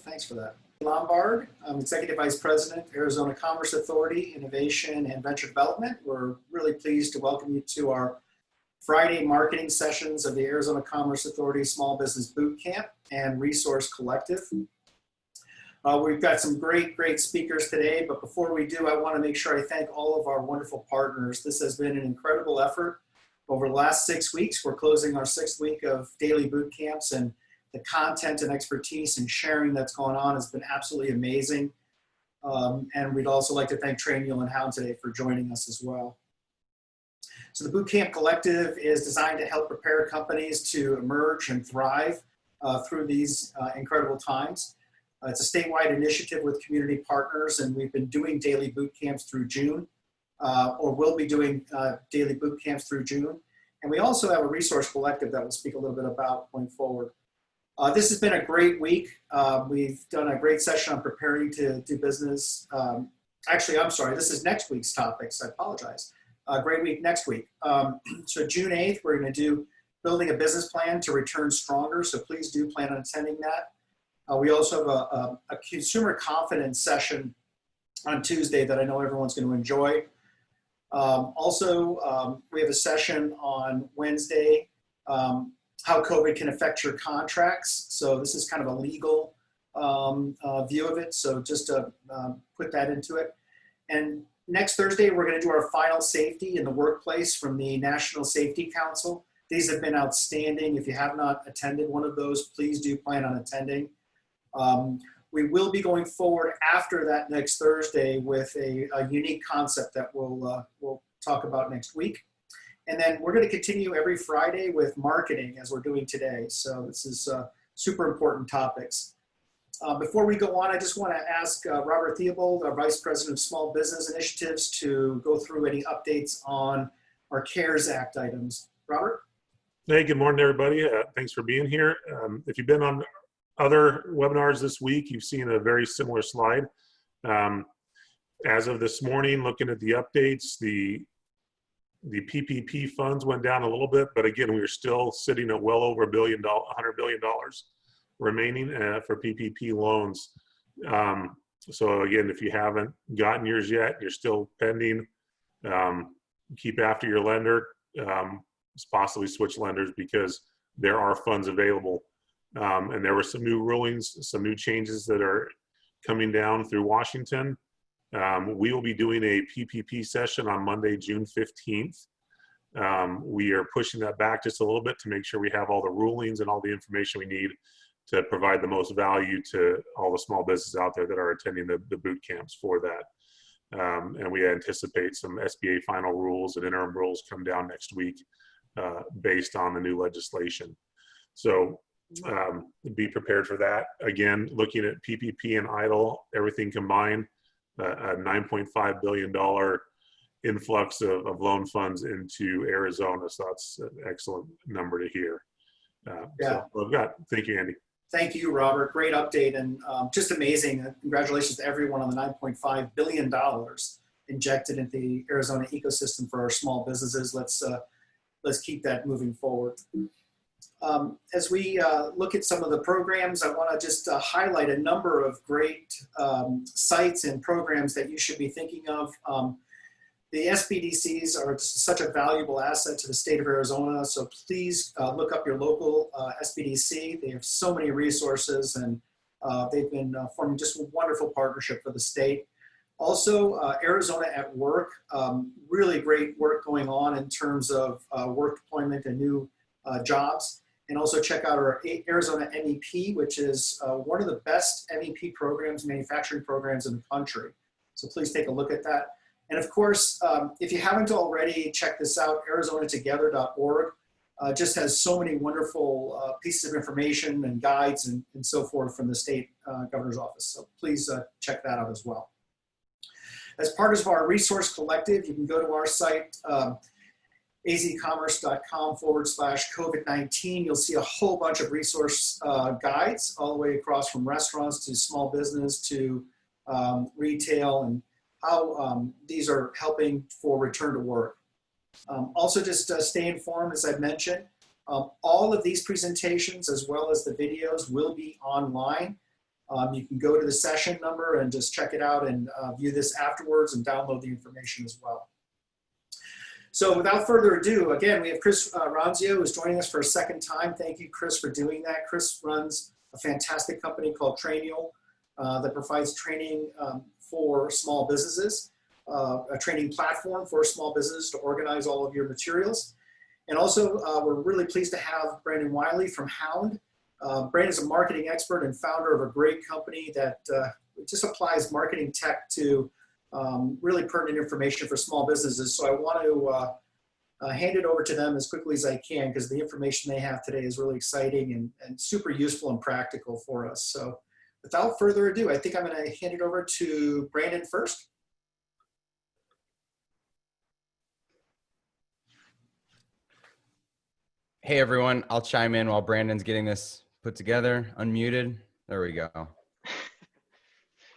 Thanks for that. Lombard, I'm Executive Vice President, Arizona Commerce Authority, Innovation and Venture Development. We're really pleased to welcome you to our Friday marketing sessions of the Arizona Commerce Authority Small Business Boot Camp and Resource Collective. We've got some great speakers today, but before we do, I want to make sure I thank all of our wonderful partners. This has been an incredible effort over the last 6 weeks. We're closing our 6th week of daily boot camps, and the content and expertise and sharing that's going on has been absolutely amazing. And we'd also like to thank Trey, Neal, and Hound today for joining us as well. So the Boot Camp Collective is designed to help prepare companies to emerge and thrive through these incredible times. It's a statewide initiative with community partners, and we've been doing daily boot camps through June, or will be doing daily boot camps through June. And we also have a resource collective that we'll speak a little bit about going forward. This has been a great week. We've done a great session on preparing to do business. Actually, I'm sorry, this is next week's topics. I apologize. Great week next week. So June 8th, we're going to do building a business plan to return stronger. So please do plan on attending that. We also have a consumer confidence session on Tuesday that I know everyone's going to enjoy. We have a session on Wednesday, how COVID can affect your contracts. So this is kind of a legal view of it. So just to put that into it. And next Thursday, we're going to do our final safety in the workplace from the National Safety Council. These have been outstanding. If you have not attended one of those, please do plan on attending. We will be going forward after that next Thursday with a unique concept that we'll talk about next week. And then we're going to continue every Friday with marketing as we're doing today. So this is super important topics. Before we go on, I just want to ask Robert Theobald, our Vice President of Small Business Initiatives, to go through any updates on our CARES Act items. Robert? Hey, good morning, everybody. Thanks for being here. If you've been on other webinars this week, you've seen a very similar slide. As of this morning, looking at the updates, the PPP funds went down a little bit, but again, we are still sitting at well over $100 billion remaining for PPP loans. So again, if you haven't gotten yours yet, you're still pending. Keep after your lender, possibly switch lenders because there are funds available. And there were some new rulings, some new changes that are coming down through Washington. We will be doing a PPP session on Monday, June 15th. We are pushing that back just a little bit to make sure we have all the rulings and all the information we need to provide the most value to all the small businesses out there that are attending the boot camps for that. And we anticipate some SBA final rules and interim rules come down next week based on the new legislation. So be prepared for that. Again, looking at PPP and EIDL, everything combined, a $9.5 billion influx of loan funds into Arizona. So that's an excellent number to hear. Yeah. So thank you, Andy. Thank you, Robert. Great update and just amazing. Congratulations to everyone on the $9.5 billion injected into the Arizona ecosystem for our small businesses. Let's keep that moving forward. As we look at some of the programs, I want to just highlight a number of great sites and programs that you should be thinking of. The SBDCs are just such a valuable asset to the state of Arizona, so please look up your local SBDC. They have so many resources, and they've been forming just a wonderful partnership for the state. Also, Arizona at Work, really great work going on in terms of work deployment and new jobs. And also check out our Arizona MEP, which is one of the best MEP programs, manufacturing programs in the country. So please take a look at that. And of course, if you haven't already, check this out, arizonatogether.org. Just has so many wonderful pieces of information and guides and so forth from the state governor's office. So please check that out as well. As part of our resource collective, you can go to our site, azcommerce.com/COVID-19. You'll see a whole bunch of resource guides all the way across from restaurants to small business to retail and how these are helping for return to work. Also, just stay informed, as I've mentioned. All of these presentations, as well as the videos, will be online. You can go to the session number and just check it out and view this afterwards and download the information as well. So without further ado, again, we have Chris Ronzio, who's joining us for a second time. Thank you, Chris, for doing that. Chris runs a fantastic company called Trainual that provides training for small businesses, a training platform for small businesses to organize all of your materials. And also, we're really pleased to have Brandon Wiley from Hound. Brandon is a marketing expert and founder of a great company that just applies marketing tech to really pertinent information for small businesses. So I want to hand it over to them as quickly as I can, because the information they have today is really exciting and super useful and practical for us. So without further ado, I think I'm going to hand it over to Brandon first. Hey everyone, I'll chime in while Brandon's getting this put together, unmuted. There we go.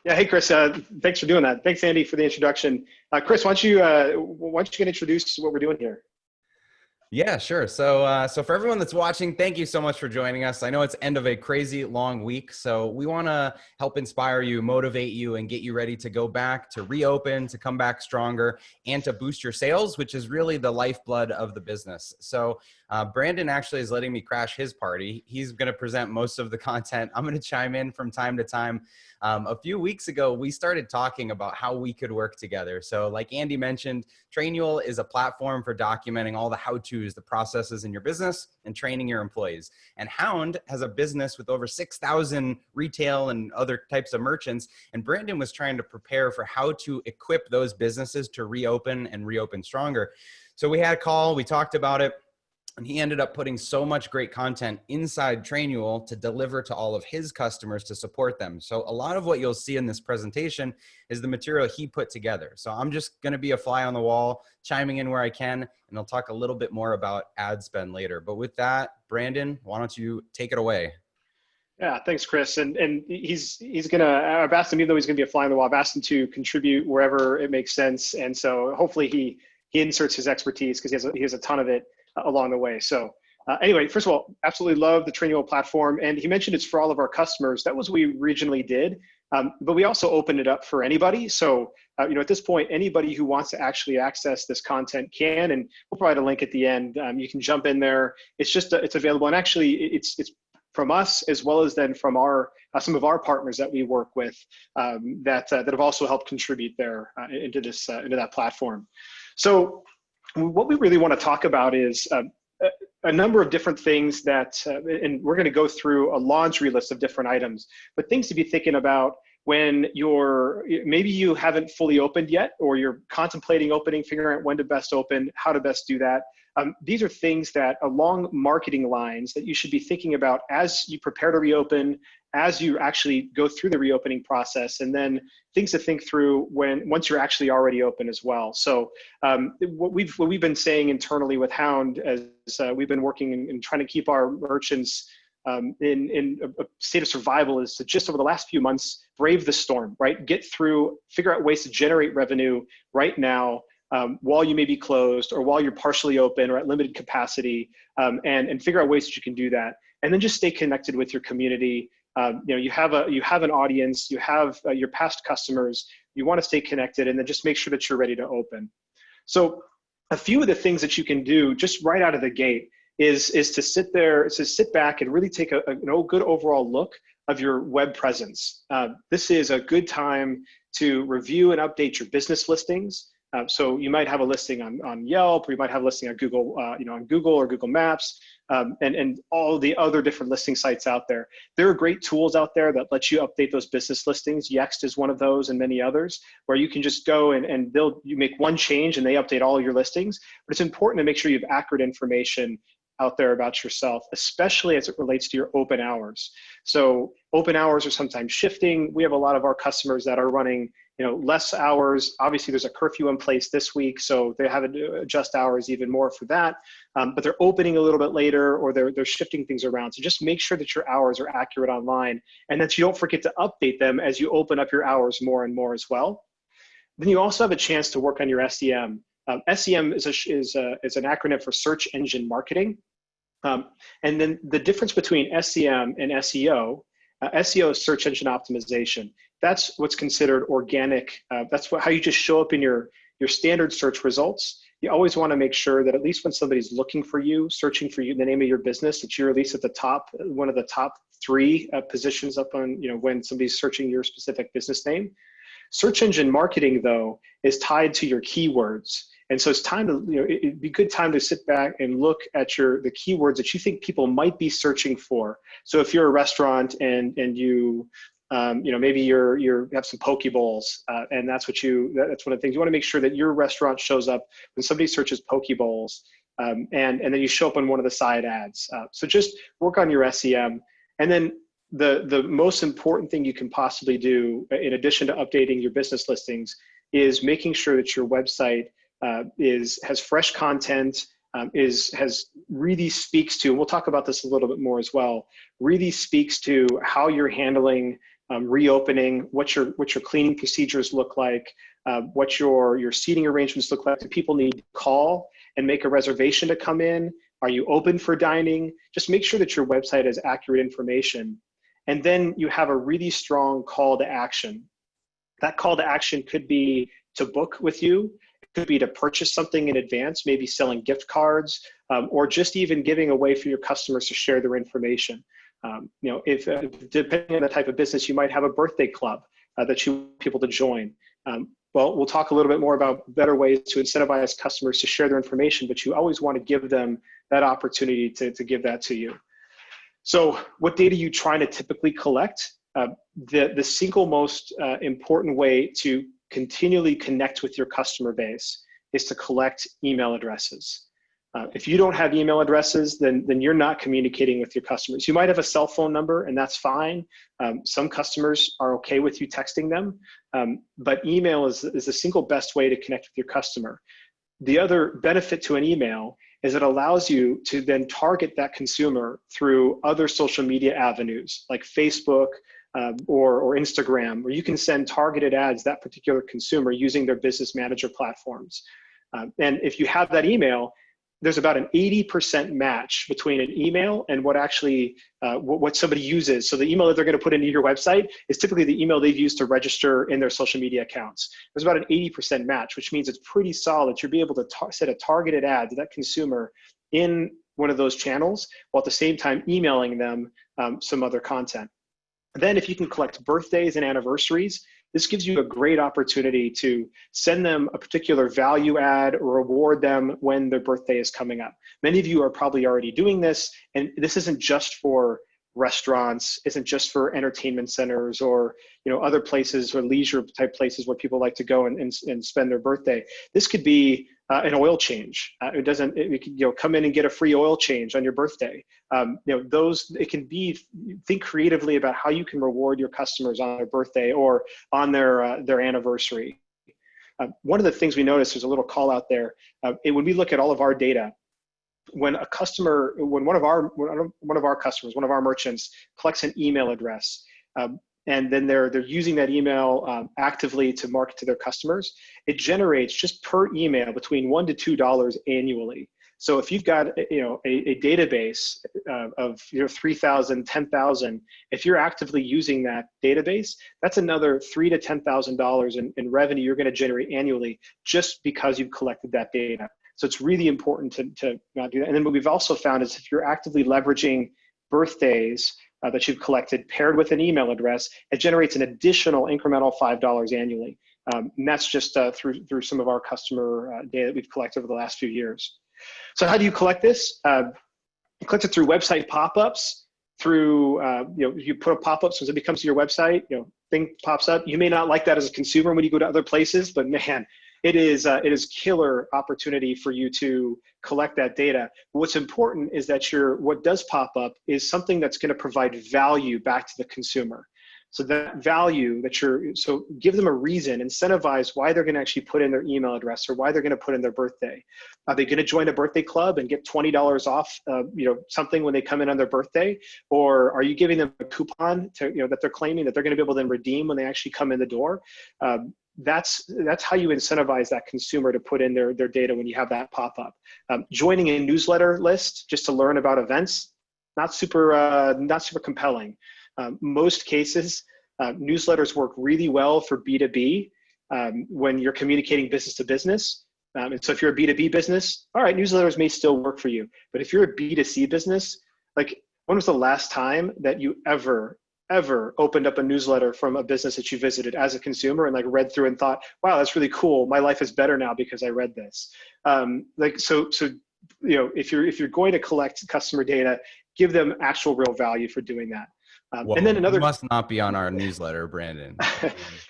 Yeah, hey Chris, thanks for doing that. Thanks Andy for the introduction. Chris, why don't you get introduced to what we're doing here? Yeah, sure. So for everyone that's watching, thank you so much for joining us. I know it's end of a crazy long week, so we want to help inspire you, motivate you, and get you ready to go back, to reopen, to come back stronger, and to boost your sales, which is really the lifeblood of the business. So Brandon actually is letting me crash his party. He's going to present most of the content. I'm going to chime in from time to time. A few weeks ago, we started talking about how we could work together. So like Andy mentioned, Trainual is a platform for documenting all the how-tos, the processes in your business and training your employees. And Hound has a business with over 6,000 retail and other types of merchants. And Brandon was trying to prepare for how to equip those businesses to reopen and reopen stronger. So we had a call, we talked about it. And he ended up putting so much great content inside Trainual to deliver to all of his customers to support them. So a lot of what you'll see in this presentation is the material he put together. So I'm just going to be a fly on the wall, chiming in where I can, and I'll talk a little bit more about ad spend later. But with that, Brandon, why don't you take it away? Yeah, thanks, Chris. And he's gonna. I've asked him, even though he's gonna be a fly on the wall, I've asked him to contribute wherever it makes sense. And so hopefully he inserts his expertise, because he has a ton of it along the way. So anyway, first of all, absolutely love the Trainual platform. And he mentioned it's for all of our customers. That was what we originally did. But we also opened it up for anybody. So, at this point, anybody who wants to actually access this content can, and we'll provide a link at the end. You can jump in there. It's just, it's available. And actually it's from us, as well as then from some of our partners that we work with that have also helped contribute there into that platform. So what we really want to talk about is a number of different things that, and we're going to go through a laundry list of different items, but things to be thinking about when maybe you haven't fully opened yet, or you're contemplating opening, figuring out when to best open, how to best do that. These are things that along marketing lines that you should be thinking about as you prepare to reopen, as you actually go through the reopening process, and then things to think through once you're actually already open as well. So what we've been saying internally with Hound, as we've been working and trying to keep our merchants in a state of survival, is to just over the last few months brave the storm, right? Get through, figure out ways to generate revenue right now, while you may be closed, or while you're partially open or at limited capacity, and figure out ways that you can do that. And then just stay connected with your community. You have an audience, you have your past customers, you want to stay connected, and then just make sure that you're ready to open. So a few of the things that you can do just right out of the gate is to sit back and really take a good overall look of your web presence. This is a good time to review and update your business listings. So you might have a listing on Yelp, or you might have a listing on Google, on Google or Google Maps, and all the other different listing sites out there. There are great tools out there that let you update those business listings. Yext is one of those, and many others, where you can just go and you make one change and they update all of your listings. But it's important to make sure you have accurate information out there about yourself, especially as it relates to your open hours. So open hours are sometimes shifting. We have a lot of our customers that are running less hours. Obviously there's a curfew in place this week, so they have to adjust hours even more for that. But they're opening a little bit later, or they're shifting things around. So just make sure that your hours are accurate online, and that you don't forget to update them as you open up your hours more and more as well. Then you also have a chance to work on your SEM. SEM is an acronym for search engine marketing. And then the difference between SEM and SEO SEO is search engine optimization. That's what's considered organic. How you just show up in your standard search results. You always want to make sure that at least when somebody's looking for you, searching for you, the name of your business, that you're at least at the top, one of the top 3 positions up on, when somebody's searching your specific business name. Search engine marketing, though, is tied to your keywords. And so it's time to, it'd be a good time to sit back and look at the keywords that you think people might be searching for. So if you're a restaurant and you, maybe you have some poke bowls, and that's one of the things you want to make sure that your restaurant shows up when somebody searches poke bowls, and then you show up on one of the side ads. So just work on your SEM, and then the most important thing you can possibly do, in addition to updating your business listings, is making sure that your website has fresh content, really speaks to, and we'll talk about this a little bit more as well, really speaks to how you're handling reopening, what your cleaning procedures look like, what your seating arrangements look like. Do people need to call and make a reservation to come in? Are you open for dining? Just make sure that your website has accurate information. And then you have a really strong call to action. That call to action could be to book with you. It could be to purchase something in advance, maybe selling gift cards, or just even giving a way for your customers to share their information. If depending on the type of business, you might have a birthday club that you want people to join. Well, we'll talk a little bit more about better ways to incentivize customers to share their information, but you always want to give them that opportunity to give that to you. So what data are you trying to typically collect? The single most important way to continually connect with your customer base is to collect email addresses. If you don't have email addresses, then you're not communicating with your customers. You might have a cell phone number, and that's fine. Some customers are okay with you texting them, but email is the single best way to connect with your customer. The other benefit to an email is it allows you to then target that consumer through other social media avenues like Facebook or Instagram, where you can send targeted ads to that particular consumer using their business manager platforms. And if you have that email, there's about an 80% match between an email and what somebody uses. So the email that they're going to put into your website is typically the email they've used to register in their social media accounts. There's about an 80% match, which means it's pretty solid. You'll be able to set a targeted ad to that consumer in one of those channels, while at the same time emailing them some other content. Then if you can collect birthdays and anniversaries, this gives you a great opportunity to send them a particular value add or reward them when their birthday is coming up. Many of you are probably already doing this, and this isn't just for restaurants, isn't just for entertainment centers or other places or leisure type places where people like to go and spend their birthday. This could be an oil change. It could come in and get a free oil change on your birthday. It can be, think creatively about how you can reward your customers on their birthday or on their anniversary. One of the things we noticed, there's a little call out there, when we look at all of our data, when one of our customers, one of our merchants collects an email address, and then they're using that email actively to market to their customers, it generates just per email between $1 to $2 annually. So if you've got a database of 3,000, 10,000, if you're actively using that database, that's another $3,000 to $10,000 in revenue you're going to generate annually just because you've collected that data. So it's really important to not do that. And then what we've also found is if you're actively leveraging birthdays that you've collected paired with an email address, it generates an additional incremental $5 annually. And that's just through some of our customer data that we've collected over the last few years. So how do you collect this? You collect it through website pop-ups, through, you put a pop-up, so as it comes to your website, thing pops up. You may not like that as a consumer when you go to other places, but man, it is killer opportunity for you to collect that data. What's important is that what does pop up is something that's going to provide value back to the consumer. So that value so give them a reason, incentivize why they're going to actually put in their email address or why they're going to put in their birthday. Are they going to join a birthday club and get $20 off, something when they come in on their birthday? Or are you giving them a coupon that they're claiming that they're going to be able to then redeem when they actually come in the door? That's how you incentivize that consumer to put in their data when you have that pop up. Joining a newsletter list just to learn about events, not super compelling. Most cases, newsletters work really well for B2B when you're communicating business to business. And so if you're a B2B business, all right, newsletters may still work for you. But if you're a B2C business, like when was the last time that you ever opened up a newsletter from a business that you visited as a consumer and like read through and thought, wow, that's really cool. My life is better now because I read this. So you know, if you're going to collect customer data, give them actual real value for doing that. Whoa, and then another you must not be on our newsletter, Brandon.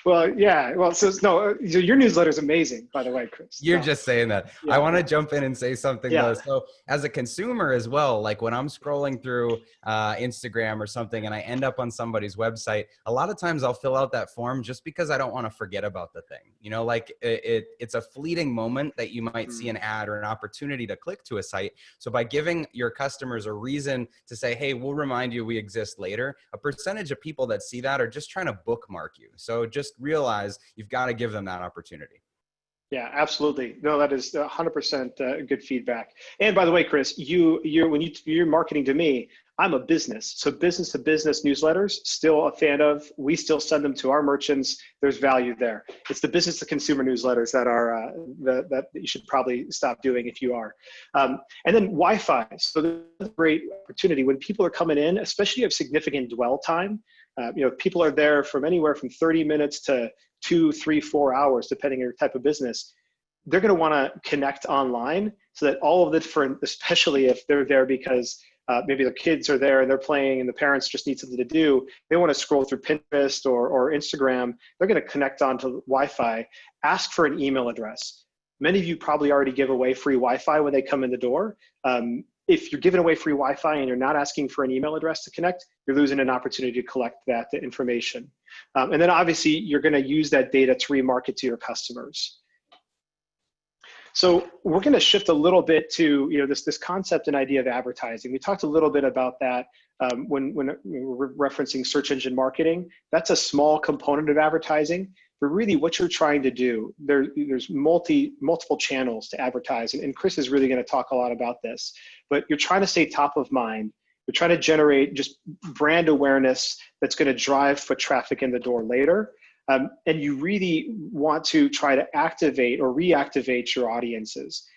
well, yeah. Well, so no, your newsletter is amazing, by the way, Chris. You're just saying that. Yeah. I want to jump in and say something Yeah. though. So as a consumer as well, like when I'm scrolling through Instagram or something and I end up on somebody's website, a lot of times I'll fill out that form just because I don't want to forget about the thing. You know, like it's a fleeting moment that you might see an ad or an opportunity to click to a site. So by giving your customers a reason to say, hey, we'll remind you we exist later, a percentage of people that see that are just trying to bookmark you. So just realize you've got to give them that opportunity. Yeah, absolutely. No, that is 100% good feedback. And by the way, Chris, you're marketing to me, I'm a business. So business to business newsletters, still a fan of. We still send them to our merchants. There's value there. It's the business to consumer newsletters that are that you should probably stop doing if you are. And then Wi-Fi. So that's a great opportunity when people are coming in, especially if you have significant dwell time. You know, people are there from anywhere from 30 minutes to 2, 3, 4 hours, depending on your type of business. They're going to want to connect online so that all of the different, especially if they're there because maybe their kids are there and they're playing and the parents just need something to do, they want to scroll through Pinterest or Instagram, they're going to connect onto Wi-Fi, ask for an email address. Many of you probably already give away free Wi-Fi when they come in the door. If you're giving away free Wi-Fi and you're not asking for an email address to connect, you're losing an opportunity to collect that information. And then obviously you're going to use that data to remarket to your customers. So we're going to shift a little bit to this concept and idea of advertising. We talked a little bit about that when we're referencing search engine marketing. That's a small component of advertising. But really what you're trying to do, there's multiple channels to advertise. And Chris is really going to talk a lot about this. But you're trying to stay top of mind. You're trying to generate just brand awareness that's going to drive foot traffic in the door later. And you really want to try to activate or reactivate your audiences.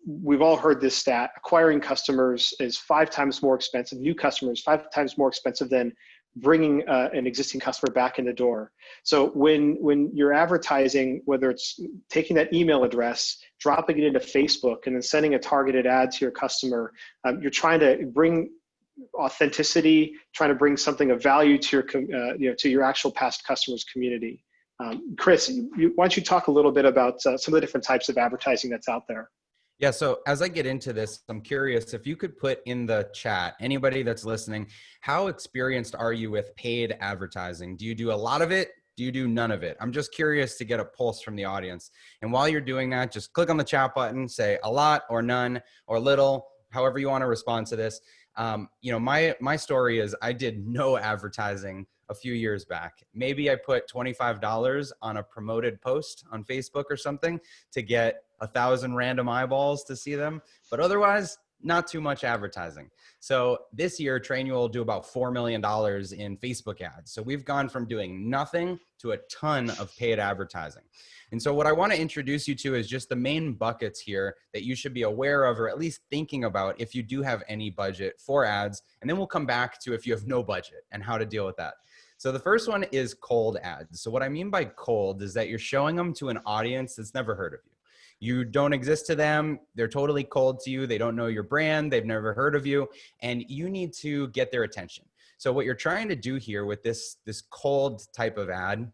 We've all heard this stat: acquiring customers is 5 times more expensive. New customers 5 times more expensive than bringing an existing customer back in the door. So when you're advertising, whether it's taking that email address, dropping it into Facebook, and then sending a targeted ad to your customer, you're trying to bring authenticity, trying to bring something of value to your to your actual past customers' community. Chris, why don't you talk a little bit about some of the different types of advertising that's out there? Yeah, so as I get into this, I'm curious if you could put in the chat, anybody that's listening, how experienced are you with paid advertising? Do you do a lot of it? Do you do none of it? I'm just curious to get a pulse from the audience. And while you're doing that, just click on the chat button, say a lot or none or little, however you want to respond to this. My story is I did no advertising a few years back. Maybe I put $25 on a promoted post on Facebook or something to get 1,000 random eyeballs to see them, but otherwise not too much advertising. So this year, Trainual will do about $4 million in Facebook ads. So we've gone from doing nothing to a ton of paid advertising. And so what I want to introduce you to is just the main buckets here that you should be aware of, or at least thinking about if you do have any budget for ads. And then we'll come back to if you have no budget and how to deal with that. So the first one is cold ads. So what I mean by cold is that you're showing them to an audience that's never heard of you. You don't exist to them. They're totally cold to you. They don't know your brand. They've never heard of you. And you need to get their attention. So what you're trying to do here with this cold type of ad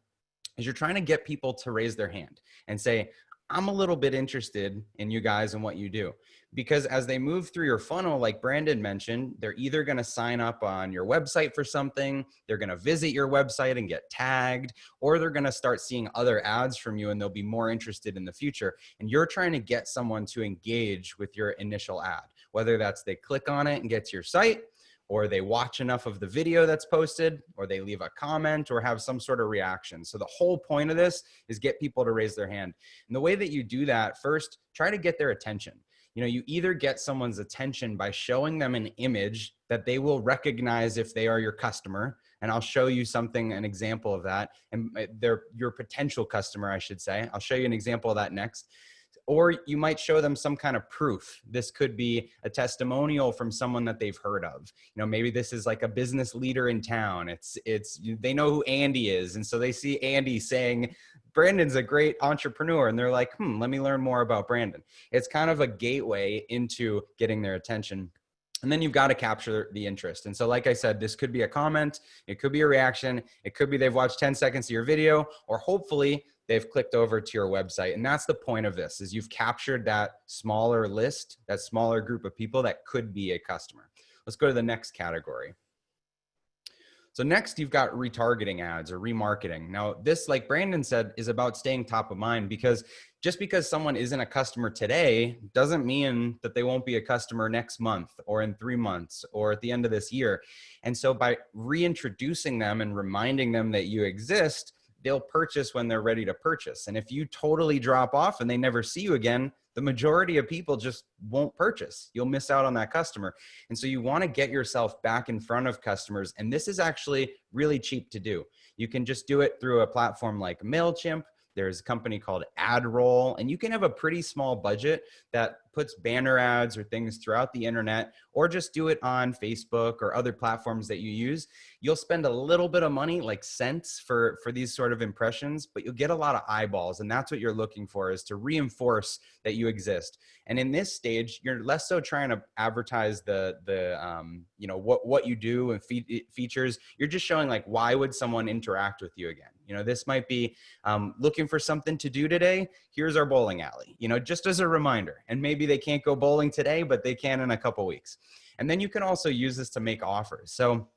is you're trying to get people to raise their hand and say, I'm a little bit interested in you guys and what you do. Because as they move through your funnel, like Brandon mentioned, they're either going to sign up on your website for something, they're going to visit your website and get tagged, or they're going to start seeing other ads from you and they'll be more interested in the future. And you're trying to get someone to engage with your initial ad, whether that's they click on it and get to your site, or they watch enough of the video that's posted, or they leave a comment or have some sort of reaction. So the whole point of this is get people to raise their hand. And the way that you do that, first, try to get their attention. You know, you either get someone's attention by showing them an image that they will recognize if they are your customer. And I'll show you something, an example of that. And they're your potential customer, I should say. I'll show you an example of that next. Or you might show them some kind of proof. This could be a testimonial from someone that they've heard of. You know, maybe this is like a business leader in town. They know who Andy is. And so they see Andy saying, Brandon's a great entrepreneur. And they're like, let me learn more about Brandon. It's kind of a gateway into getting their attention. And then you've got to capture the interest. And so, like I said, this could be a comment, it could be a reaction, it could be they've watched 10 seconds of your video, or hopefully they've clicked over to your website. And that's the point of this, is you've captured that smaller list, that smaller group of people that could be a customer. Let's go to the next category. So next, you've got retargeting ads or remarketing. Now this, like Brandon said, is about staying top of mind, because just because someone isn't a customer today doesn't mean that they won't be a customer next month or in 3 months or at the end of this year. And so by reintroducing them and reminding them that you exist, they'll purchase when they're ready to purchase. And if you totally drop off and they never see you again, the majority of people just won't purchase. You'll miss out on that customer. And so you want to get yourself back in front of customers. And this is actually really cheap to do. You can just do it through a platform like MailChimp. There's a company called AdRoll, and you can have a pretty small budget that puts banner ads or things throughout the internet, or just do it on Facebook or other platforms that you use. You'll spend a little bit of money, like cents, for these sort of impressions, but you'll get a lot of eyeballs, and that's what you're looking for, is to reinforce that you exist. And in this stage, you're less so trying to advertise you know, what you do and features. You're just showing, like, why would someone interact with you again? You know, this might be looking for something to do today. Here's our bowling alley, you know, just as a reminder. And maybe they can't go bowling today, but they can in a couple weeks. And then you can also use this to make offers. So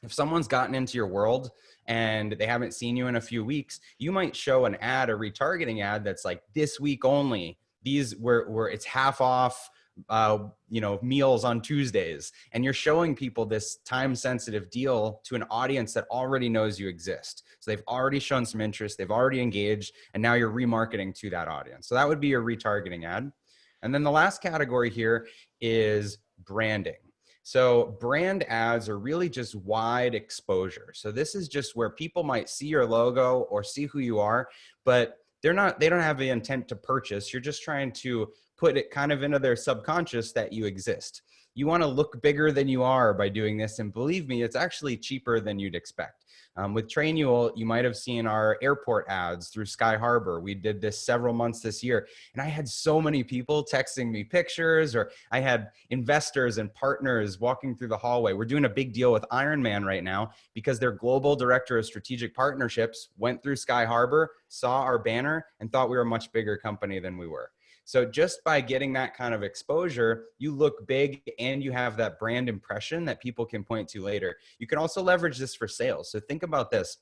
if someone's gotten into your world and they haven't seen you in a few weeks, you might show an ad, a retargeting ad that's like, this week only, these where it's half off, you know, meals on Tuesdays. And you're showing people this time sensitive deal to an audience that already knows you exist. So they've already shown some interest, they've already engaged, and now you're remarketing to that audience. So that would be your retargeting ad. And then the last category here is branding. So brand ads are really just wide exposure. So this is just where people might see your logo or see who you are, but they don't have the intent to purchase. You're just trying to put it kind of into their subconscious that you exist. You want to look bigger than you are by doing this. And believe me, it's actually cheaper than you'd expect. With Trainual, you might have seen our airport ads through Sky Harbor. We did this several months this year, and I had so many people texting me pictures, or I had investors and partners walking through the hallway. We're doing a big deal with Ironman right now because their global director of strategic partnerships went through Sky Harbor, saw our banner, and thought we were a much bigger company than we were. So just by getting that kind of exposure, you look big and you have that brand impression that people can point to later. You can also leverage this for sales. So think about this.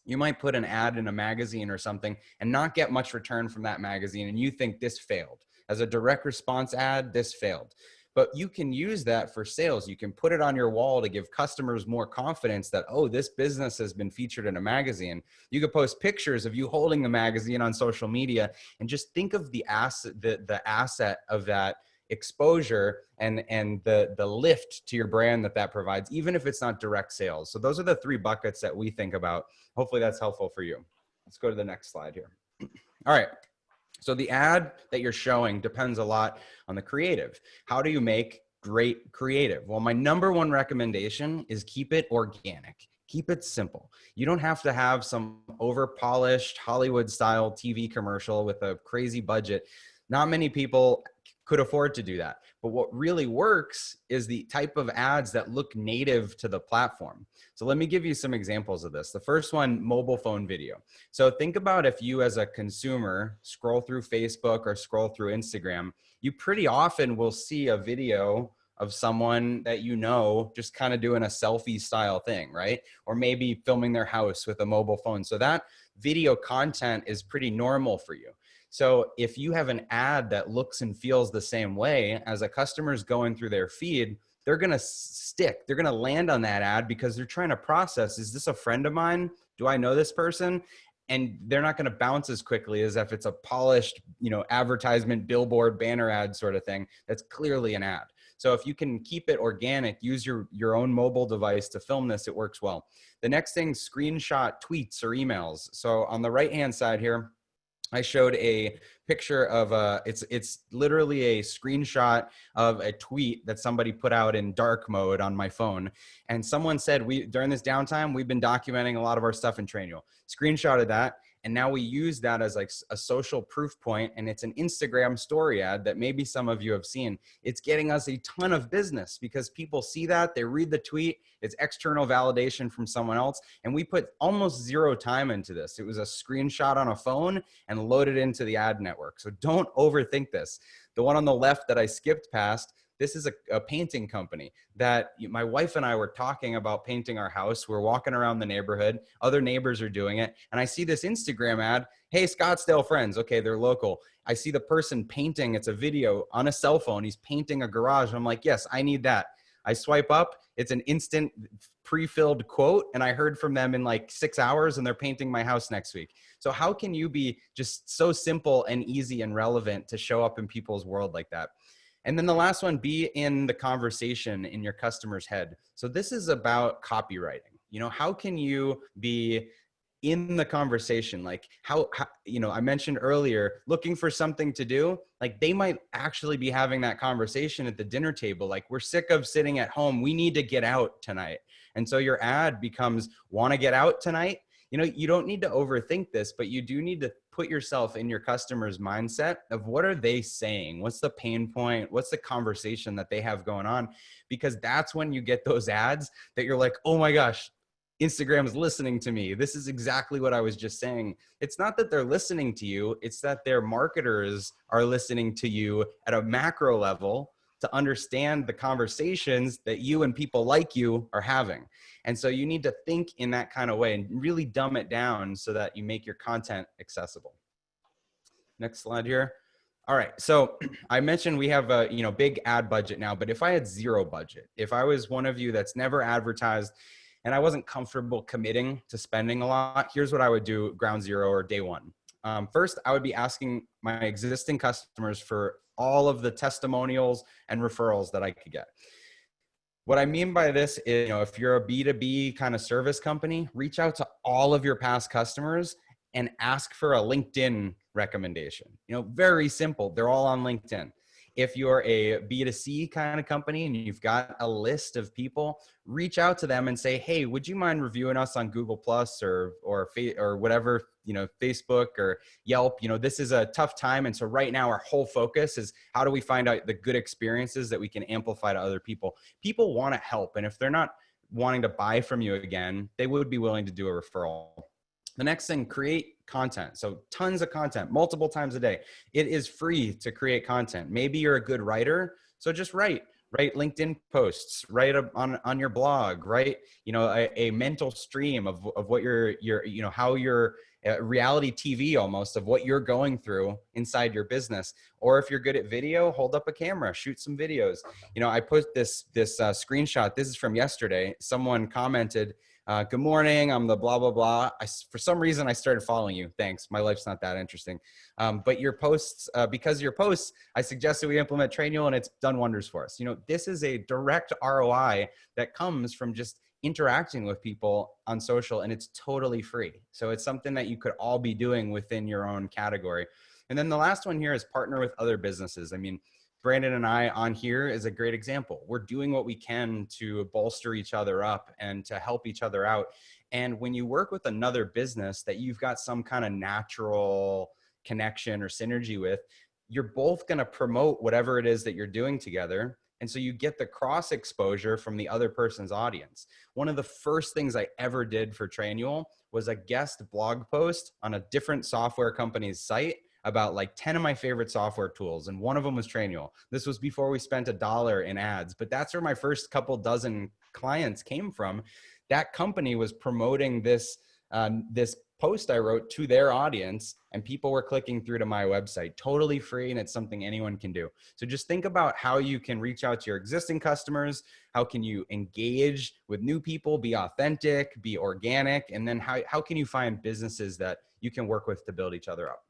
You might put an ad in a magazine or something and not get much return from that magazine, and you think this failed. As a direct response ad, this failed. But you can use that for sales. You can put it on your wall to give customers more confidence that, oh, this business has been featured in a magazine. You could post pictures of you holding the magazine on social media, and just think of the asset of that exposure and the lift to your brand that provides, even if it's not direct sales. So those are the three buckets that we think about. Hopefully that's helpful for you. Let's go to the next slide here. All right. So the ad that you're showing depends a lot on the creative. How do you make great creative? Well, my number one recommendation is keep it organic. Keep it simple. You don't have to have some over-polished Hollywood-style TV commercial with a crazy budget. Not many people could afford to do that. But what really works is the type of ads that look native to the platform. So let me give you some examples of this. The first one, mobile phone video. So think about if you as a consumer scroll through Facebook or scroll through Instagram, you pretty often will see a video of someone that you know just kind of doing a selfie style thing, right? Or maybe filming their house with a mobile phone. So that video content is pretty normal for you. So if you have an ad that looks and feels the same way, as a customer's going through their feed, they're going to stick. They're going to land on that ad because they're trying to process, is this a friend of mine? Do I know this person? and they're not going to bounce as quickly as if it's a polished, advertisement, billboard, banner ad sort of thing. That's clearly an ad. So if you can keep it organic, use your own mobile device to film this, it works well. The next thing, screenshot tweets or emails. So on the right-hand side here, I showed a picture of it's literally a screenshot of a tweet that somebody put out in dark mode on my phone. And someone said, during this downtime, we've been documenting a lot of our stuff in Trainwheel. Screenshotted that. And now we use that as like a social proof point, and it's an Instagram story ad that maybe some of you have seen. It's getting us a ton of business because people see that, they read the tweet, it's external validation from someone else, and we put almost zero time into this. It was a screenshot on a phone and loaded into the ad network. So don't overthink this. The one on the left that I skipped past, this is a painting company that my wife and I were talking about painting our house. We're walking around the neighborhood. Other neighbors are doing it. And I see this Instagram ad. Hey, Scottsdale friends. Okay, they're local. I see the person painting. It's a video on a cell phone. He's painting a garage. And I'm like, yes, I need that. I swipe up. It's an instant pre-filled quote. And I heard from them in like 6 hours, and they're painting my house next week. So how can you be just so simple and easy and relevant to show up in people's world like that? And then the last one, be in the conversation in your customer's head. So this is about copywriting. How can you be in the conversation? Like how I mentioned earlier, looking for something to do, like they might actually be having that conversation at the dinner table. Like, we're sick of sitting at home. We need to get out tonight. And so your ad becomes, want to get out tonight? You don't need to overthink this, but you do need to put yourself in your customer's mindset of what are they saying? What's the pain point? What's the conversation that they have going on? Because that's when you get those ads that you're like, oh my gosh, Instagram is listening to me. This is exactly what I was just saying. It's not that they're listening to you. It's that their marketers are listening to you at a macro level to understand the conversations that you and people like you are having. And so you need to think in that kind of way and really dumb it down so that you make your content accessible. Next slide here. All right. So I mentioned we have a big ad budget now, but if I had zero budget, if I was one of you that's never advertised and I wasn't comfortable committing to spending a lot, here's what I would do ground zero or day one. First, I would be asking my existing customers for all of the testimonials and referrals that I could get. What I mean by this is, if you're a B2B kind of service company, reach out to all of your past customers and ask for a LinkedIn recommendation. Very simple. They're all on LinkedIn. If you're a B2C kind of company and you've got a list of people, reach out to them and say, hey, would you mind reviewing us on Google Plus or whatever, Facebook or Yelp? This is a tough time. And so right now our whole focus is how do we find out the good experiences that we can amplify to other people? People want to help. And if they're not wanting to buy from you again, they would be willing to do a referral. The next thing, create content. So tons of content, multiple times a day. It is free to create content. Maybe you're a good writer, so just write LinkedIn posts, write on your blog, write, a mental stream of what how your reality TV almost of what you're going through inside your business. Or if you're good at video, hold up a camera, shoot some videos. I put this screenshot. This is from yesterday. Someone commented, good morning, I'm the blah, blah, blah. For some reason, I started following you. Thanks. My life's not that interesting. But your posts, because of your posts, I suggested we implement Trainwheel, and it's done wonders for us. This is a direct ROI that comes from just interacting with people on social, and it's totally free. So it's something that you could all be doing within your own category. And then the last one here is partner with other businesses. I mean, Brandon and I on here is a great example. We're doing what we can to bolster each other up and to help each other out. And when you work with another business that you've got some kind of natural connection or synergy with, you're both going to promote whatever it is that you're doing together. And so you get the cross exposure from the other person's audience. One of the first things I ever did for Trainwheel was a guest blog post on a different software company's site about like 10 of my favorite software tools. And one of them was Trainwheel. This was before we spent $1 in ads, but that's where my first couple dozen clients came from. That company was promoting this post I wrote to their audience, and people were clicking through to my website, totally free. And it's something anyone can do. So just think about how you can reach out to your existing customers. How can you engage with new people, be authentic, be organic? And then how can you find businesses that you can work with to build each other up?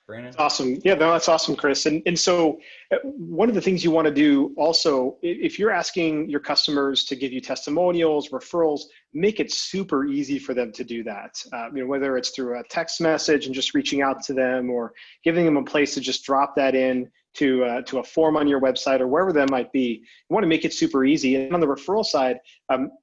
Brandon? That's awesome. Yeah, no, that's awesome, Chris. And so one of the things you want to do also, if you're asking your customers to give you testimonials, referrals, make it super easy for them to do that. Whether it's through a text message and just reaching out to them, or giving them a place to just drop that in to a form on your website or wherever that might be. You want to make it super easy. And on the referral side,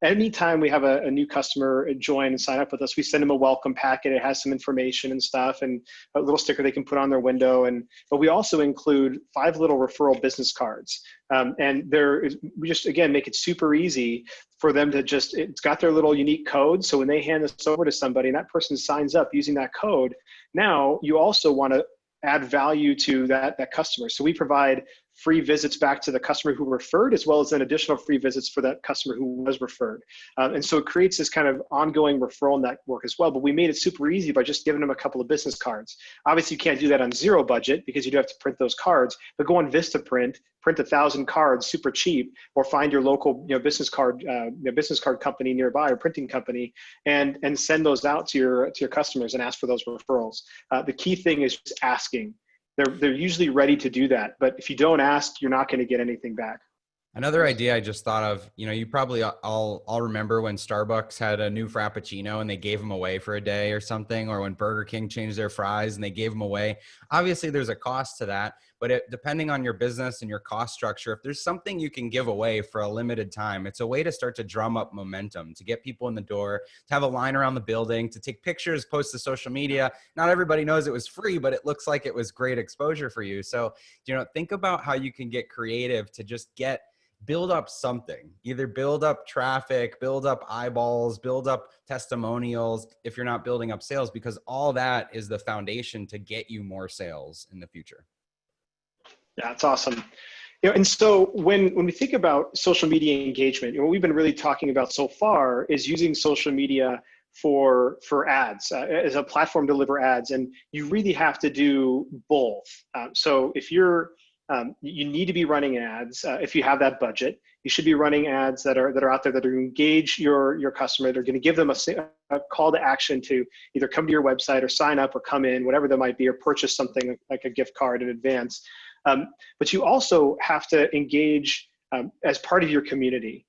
anytime we have a new customer join and sign up with us, we send them a welcome packet. It has some information and stuff, and a little sticker they can put on their window. But we also include 5 little referral business cards. We just, again, make it super easy for them to it's got their little unique code. So when they hand this over to somebody and that person signs up using that code, now you also want to add value to that customer. So we provide free visits back to the customer who referred, as well as an additional free visits for that customer who was referred. And so it creates this kind of ongoing referral network as well. But we made it super easy by just giving them a couple of business cards. Obviously, you can't do that on zero budget because you do have to print those cards. But go on Vistaprint, print 1,000 cards super cheap, or find your local business card company nearby, or printing company, and send those out to your customers and ask for those referrals. The key thing is just asking. They're usually ready to do that, but if you don't ask, you're not going to get anything back. Another idea I just thought of, you probably all remember when Starbucks had a new Frappuccino and they gave them away for a day or something, or when Burger King changed their fries and they gave them away. Obviously, there's a cost to that, but depending on your business and your cost structure, if there's something you can give away for a limited time, it's a way to start to drum up momentum, to get people in the door, to have a line around the building, to take pictures, post to social media. Not everybody knows it was free, but it looks like it was great exposure for you. So, think about how you can get creative to just build up something, either build up traffic, build up eyeballs, build up testimonials, if you're not building up sales, because all that is the foundation to get you more sales in the future. Yeah, it's awesome. And so when we think about social media engagement, what we've been really talking about so far is using social media for ads, as a platform to deliver ads. And you really have to do both. So if you need to be running ads. If you have that budget, you should be running ads that are out there that are going to engage your customer. They're going to give them a call to action to either come to your website or sign up or come in, whatever that might be, or purchase something like a gift card in advance. But you also have to engage as part of your community.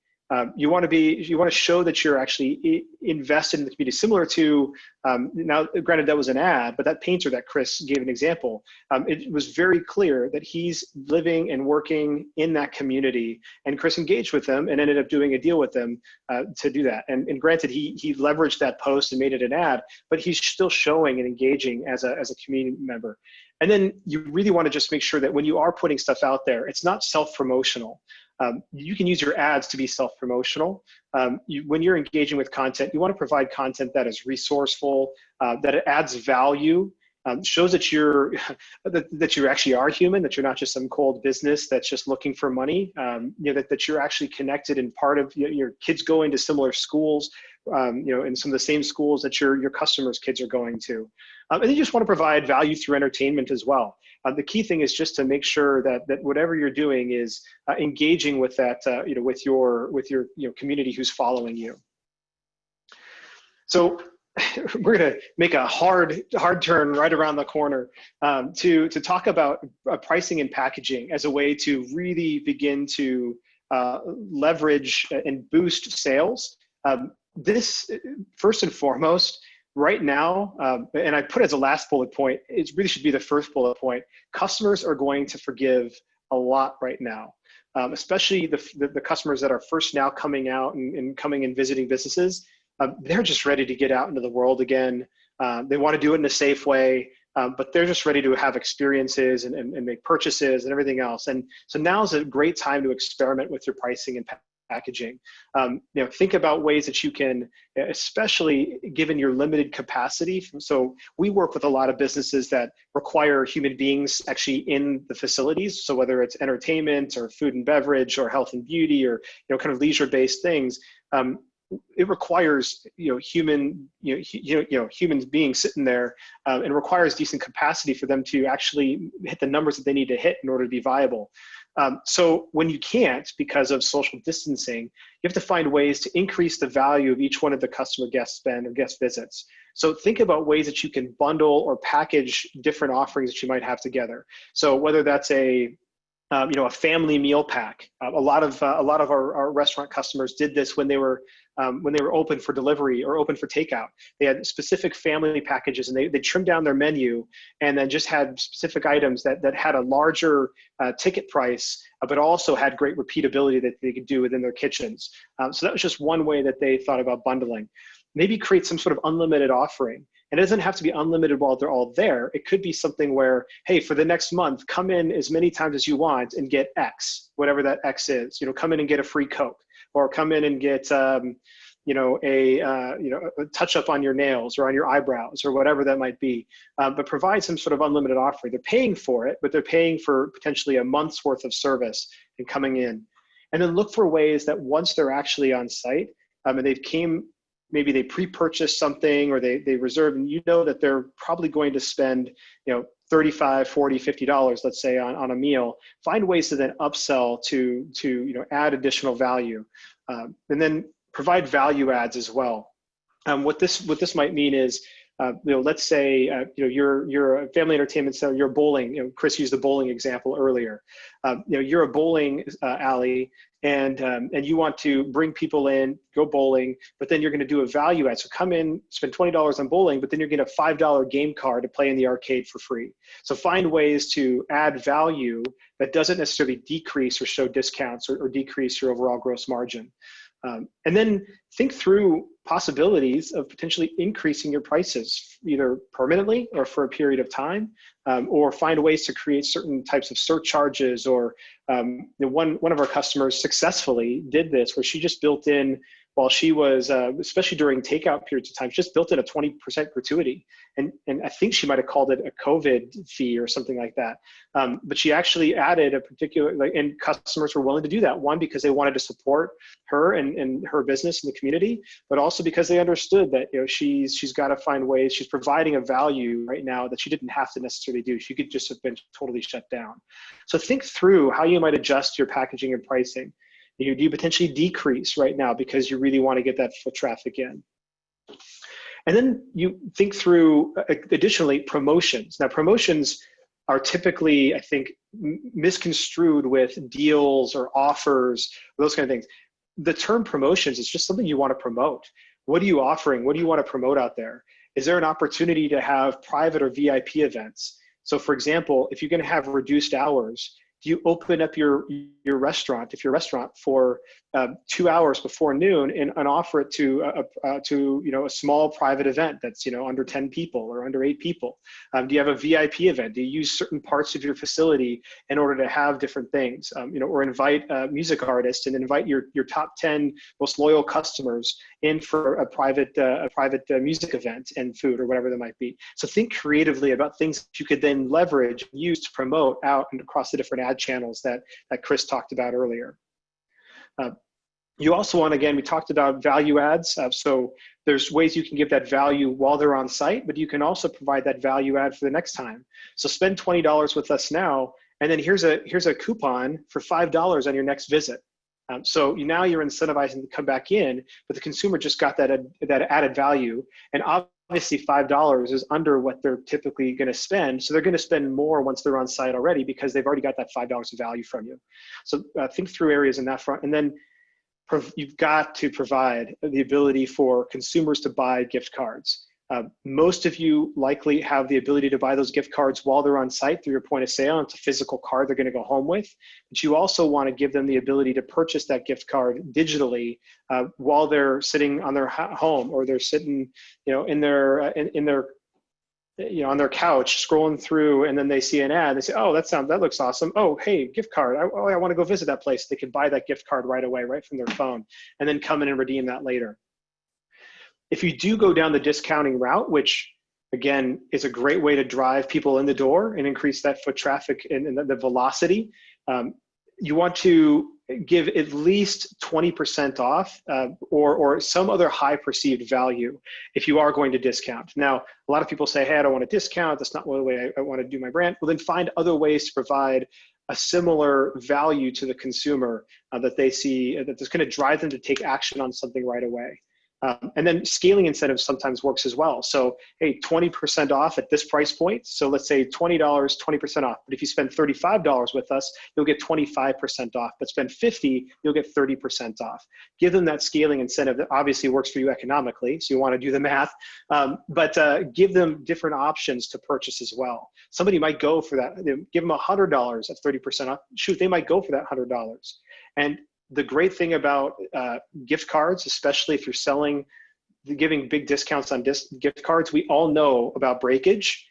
You want to show that you're actually invested in the community, similar to, now granted that was an ad, but that painter that Chris gave an example, it was very clear that he's living and working in that community, and Chris engaged with them and ended up doing a deal with them to do that. And granted, he leveraged that post and made it an ad, but he's still showing and engaging as a community member. And then you really want to just make sure that when you are putting stuff out there, it's not self-promotional. You can use your ads to be self-promotional. When you're engaging with content, you want to provide content that is resourceful, that it adds value, shows that that you actually are human, that you're not just some cold business that's just looking for money, that you're actually connected and part of your kids going to similar schools, in some of the same schools that your customers' kids are going to. And you just want to provide value through entertainment as well. The key thing is just to make sure that whatever you're doing is engaging with that, with your community who's following you. So we're going to make a hard turn right around the corner to talk about pricing and packaging as a way to really begin to leverage and boost sales. This, first and foremost, right now, and I put it as a last bullet point, it really should be the first bullet point. Customers are going to forgive a lot right now, especially the customers that are first now coming out and coming and visiting businesses. They're just ready to get out into the world again. They want to do it in a safe way, but they're just ready to have experiences and make purchases and everything else. And so now is a great time to experiment with your pricing and packaging. Think about ways that you can, especially given your limited capacity. So we work with a lot of businesses that require human beings actually in the facilities. So whether it's entertainment or food and beverage or health and beauty or kind of leisure-based things, it requires humans being sitting there, and requires decent capacity for them to actually hit the numbers that they need to hit in order to be viable. So when you can't, because of social distancing, you have to find ways to increase the value of each one of the customer guest spend or guest visits. So think about ways that you can bundle or package different offerings that you might have together. So whether that's a family meal pack. A lot of our restaurant customers did this when they were open for delivery or open for takeout. They had specific family packages, and they trimmed down their menu, and then just had specific items that had a larger ticket price, but also had great repeatability that they could do within their kitchens. So that was just one way that they thought about bundling. Maybe create some sort of unlimited offering. And it doesn't have to be unlimited while they're all there. It could be something where, hey, for the next month, come in as many times as you want and get X, whatever that X is. Come in and get a free Coke, or come in and get a touch up on your nails or on your eyebrows or whatever that might be. But provide some sort of unlimited offering. They're paying for it, but they're paying for potentially a month's worth of service and coming in. And then look for ways that once they're actually on site, and maybe they pre-purchased something, or they reserved, and that they're probably going to spend, $35, $40, $50, let's say, on a meal. Find ways to then upsell to add additional value, and then provide value adds as well. What this might mean is, let's say you're a family entertainment center, you're bowling. Chris used the bowling example earlier. You're a bowling alley, and you want to bring people in, go bowling, but then you're going to do a value add. So come in, spend $20 on bowling, but then you're going to get a $5 game card to play in the arcade for free. So find ways to add value that doesn't necessarily decrease or show discounts or decrease your overall gross margin. And then think through possibilities of potentially increasing your prices, either permanently or for a period of time, or find ways to create certain types of surcharges. Or one of our customers successfully did this, where she just built in, while she was, especially during takeout periods of time, she just built in a 20% gratuity. And I think she might have called it a COVID fee or something like that. But she actually added a particular, and customers were willing to do that. One, because they wanted to support her and her business in the community, but also because they understood that she's got to find ways. She's providing a value right now that she didn't have to necessarily do. She could just have been totally shut down. So think through how you might adjust your packaging and pricing. Do you potentially decrease right now because you really want to get that foot traffic in? And then you think through, additionally, promotions. Now, promotions are typically, I think, misconstrued with deals or offers, those kind of things. The term promotions is just something you want to promote. What are you offering? What do you want to promote out there? Is there an opportunity to have private or VIP events? So, for example, if you're going to have reduced hours, do you open up your restaurant, if your restaurant, for 2 hours before noon and offer it to a small private event that's under 10 people or under 8 people? Do you have a VIP event? Do you use certain parts of your facility in order to have different things? Or invite music artists and invite your top 10 most loyal customers in for a private music event and food or whatever that might be. So think creatively about things that you could then leverage, use to promote out and across the different ad channels that Chris talked about earlier. You also want, again, we talked about value adds. So there's ways you can give that value while they're on site, but you can also provide that value add for the next time. So spend $20 with us now, and then here's a coupon for $5 on your next visit. So now you're incentivizing to come back in, but the consumer just got that added value. And obviously $5 is under what they're typically going to spend. So they're going to spend more once they're on site already because they've already got that $5 of value from you. So think through areas in that front. And then you've got to provide the ability for consumers to buy gift cards. Most of you likely have the ability to buy those gift cards while they're on site through your point of sale. It's a physical card they're going to go home with, but you also want to give them the ability to purchase that gift card digitally while they're sitting on their home, or they're sitting, in their on their couch scrolling through, and then they see an ad. They say, "Oh, that looks awesome. Oh, hey, gift card. I want to go visit that place." They can buy that gift card right away, right from their phone, and then come in and redeem that later. If you do go down the discounting route, which again is a great way to drive people in the door and increase that foot traffic and the velocity, you want to give at least 20% off or some other high perceived value if you are going to discount. Now, a lot of people say, hey, I don't want to discount. That's not the way I want to do my brand. Well, then find other ways to provide a similar value to the consumer that they see that's going to drive them to take action on something right away. And then scaling incentives sometimes works as well. So, hey, 20% off at this price point. So let's say $20, 20% off. But if you spend $35 with us, you'll get 25% off. But spend $50, you'll get 30% off. Give them that scaling incentive that obviously works for you economically. So you want to do the math, but give them different options to purchase as well. Somebody might go for that. Give them $100 at 30% off. Shoot, they might go for that $100. And the great thing about gift cards, especially if you're giving big discounts on gift cards, we all know about breakage.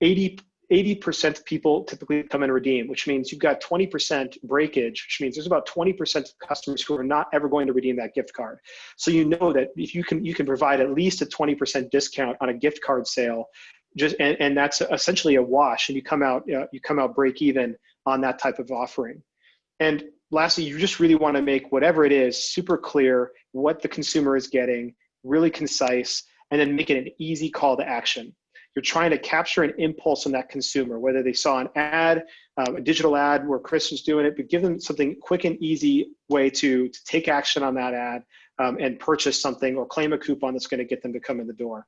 80% of people typically come and redeem, which means you've got 20% breakage, which means there's about 20% of customers who are not ever going to redeem that gift card. So you know that if you can provide at least a 20% discount on a gift card sale, and that's essentially a wash, and you come out break even on that type of offering. And lastly, you just really want to make whatever it is super clear what the consumer is getting, really concise, and then make it an easy call to action. You're trying to capture an impulse on that consumer, whether they saw an ad, a digital ad where Chris was doing it, but give them something quick and easy way to take action on that ad and purchase something or claim a coupon that's going to get them to come in the door.